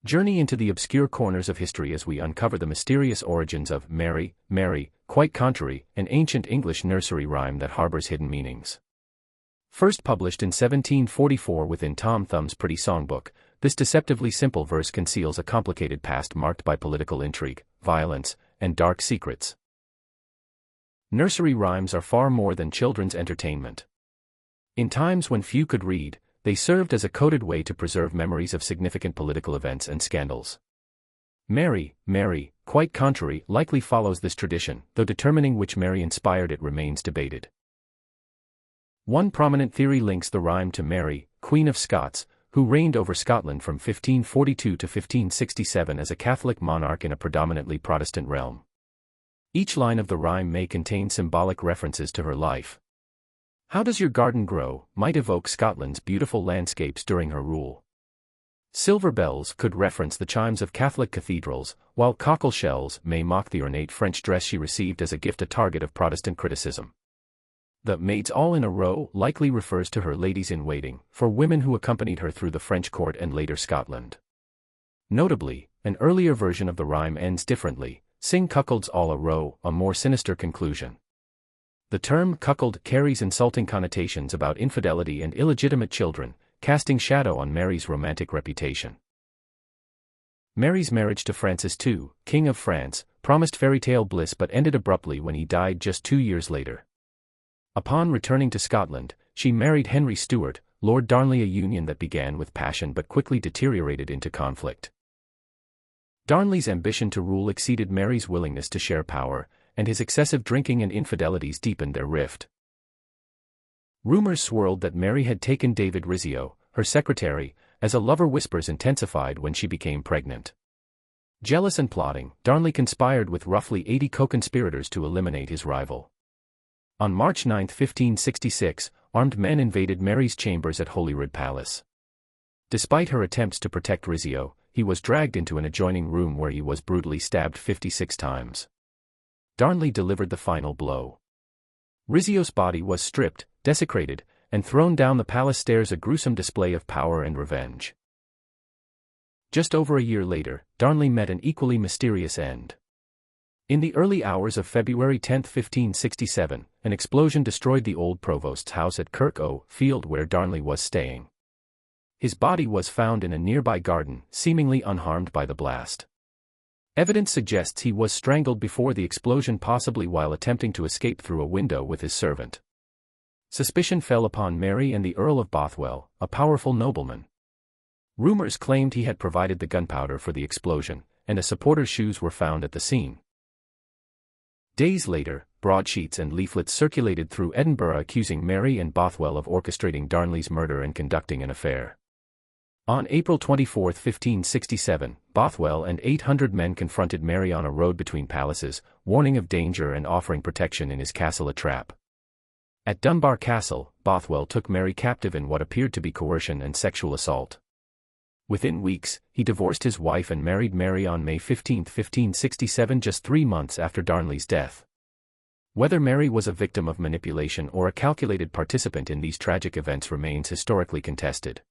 Journey into the obscure corners of history as we uncover the mysterious origins of Mary, Mary, quite contrary, an ancient English nursery rhyme that harbors hidden meanings. First published in 1744 within Tom Thumb's Pretty Songbook, this deceptively simple verse conceals a complicated past marked by political intrigue, violence, and dark secrets. Nursery rhymes are far more than children's entertainment. In times when few could read, they served as a coded way to preserve memories of significant political events and scandals. Mary, Mary, quite contrary, likely follows this tradition, though determining which Mary inspired it remains debated. One prominent theory links the rhyme to Mary, Queen of Scots, who reigned over Scotland from 1542 to 1567 as a Catholic monarch in a predominantly Protestant realm. Each line of the rhyme may contain symbolic references to her life. "How does your garden grow?" might evoke Scotland's beautiful landscapes during her rule. Silver bells could reference the chimes of Catholic cathedrals, while cockle shells may mock the ornate French dress she received as a gift, a target of Protestant criticism. The "maids all in a row" likely refers to her ladies-in-waiting, for women who accompanied her through the French court and later Scotland. Notably, an earlier version of the rhyme ends differently, "Sing cuckolds all a row," a more sinister conclusion. The term cuckold carries insulting connotations about infidelity and illegitimate children, casting shadow on Mary's romantic reputation. Mary's marriage to Francis II, King of France, promised fairy-tale bliss but ended abruptly when he died just 2 years later. Upon returning to Scotland, she married Henry Stuart, Lord Darnley, a union that began with passion but quickly deteriorated into conflict. Darnley's ambition to rule exceeded Mary's willingness to share power, and his excessive drinking and infidelities deepened their rift. Rumors swirled that Mary had taken David Rizzio, her secretary, as a lover. Whispers intensified when she became pregnant. Jealous and plotting, Darnley conspired with roughly 80 co-conspirators to eliminate his rival. On March 9, 1566, armed men invaded Mary's chambers at Holyrood Palace. Despite her attempts to protect Rizzio, he was dragged into an adjoining room where he was brutally stabbed 56 times. Darnley delivered the final blow. Rizzio's body was stripped, desecrated, and thrown down the palace stairs, a gruesome display of power and revenge. Just over a year later, Darnley met an equally mysterious end. In the early hours of February 10, 1567, an explosion destroyed the old provost's house at Kirk O' Field where Darnley was staying. His body was found in a nearby garden, seemingly unharmed by the blast. Evidence suggests he was strangled before the explosion, possibly while attempting to escape through a window with his servant. Suspicion fell upon Mary and the Earl of Bothwell, a powerful nobleman. Rumors claimed he had provided the gunpowder for the explosion, and a supporter's shoes were found at the scene. Days later, broadsheets and leaflets circulated through Edinburgh accusing Mary and Bothwell of orchestrating Darnley's murder and conducting an affair. On April 24, 1567, Bothwell and 800 men confronted Mary on a road between palaces, warning of danger and offering protection in his castle, a trap. At Dunbar Castle, Bothwell took Mary captive in what appeared to be coercion and sexual assault. Within weeks, he divorced his wife and married Mary on May 15, 1567, just 3 months after Darnley's death. Whether Mary was a victim of manipulation or a calculated participant in these tragic events remains historically contested.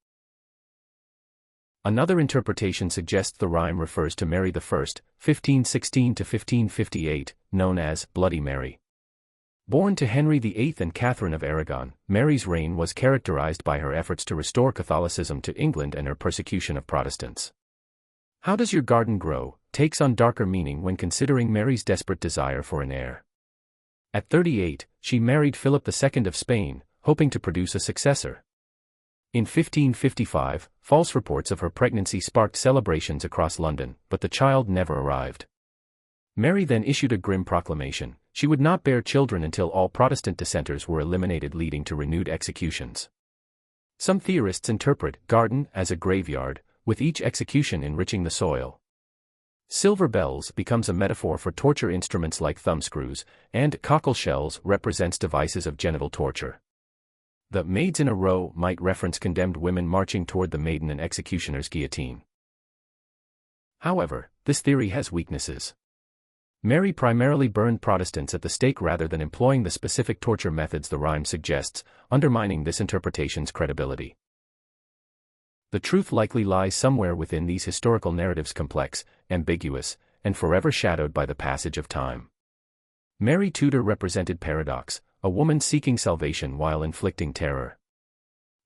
Another interpretation suggests the rhyme refers to Mary I, 1516 to 1558, known as Bloody Mary. Born to Henry VIII and Catherine of Aragon, Mary's reign was characterized by her efforts to restore Catholicism to England and her persecution of Protestants. "How does your garden grow?" takes on darker meaning when considering Mary's desperate desire for an heir. At 38, she married Philip II of Spain, hoping to produce a successor. In 1555, false reports of her pregnancy sparked celebrations across London, but the child never arrived. Mary then issued a grim proclamation: she would not bear children until all Protestant dissenters were eliminated, leading to renewed executions. Some theorists interpret garden as a graveyard, with each execution enriching the soil. Silver bells becomes a metaphor for torture instruments like thumbscrews, and cockle shells represents devices of genital torture. The "maids in a row" might reference condemned women marching toward the maiden and executioner's guillotine. However, this theory has weaknesses. Mary primarily burned Protestants at the stake rather than employing the specific torture methods the rhyme suggests, undermining this interpretation's credibility. The truth likely lies somewhere within these historical narratives, complex, ambiguous, and forever shadowed by the passage of time. Mary Tudor represented paradox, a woman seeking salvation while inflicting terror.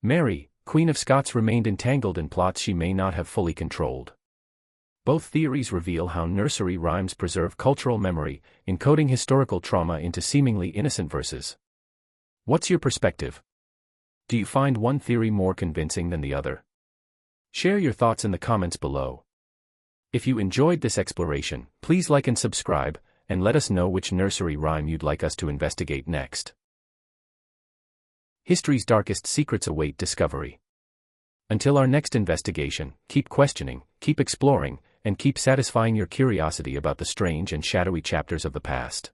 Mary, Queen of Scots, remained entangled in plots she may not have fully controlled. Both theories reveal how nursery rhymes preserve cultural memory, encoding historical trauma into seemingly innocent verses. What's your perspective? Do you find one theory more convincing than the other? Share your thoughts in the comments below. If you enjoyed this exploration, please like and subscribe, and let us know which nursery rhyme you'd like us to investigate next. History's darkest secrets await discovery. Until our next investigation, keep questioning, keep exploring, and keep satisfying your curiosity about the strange and shadowy chapters of the past.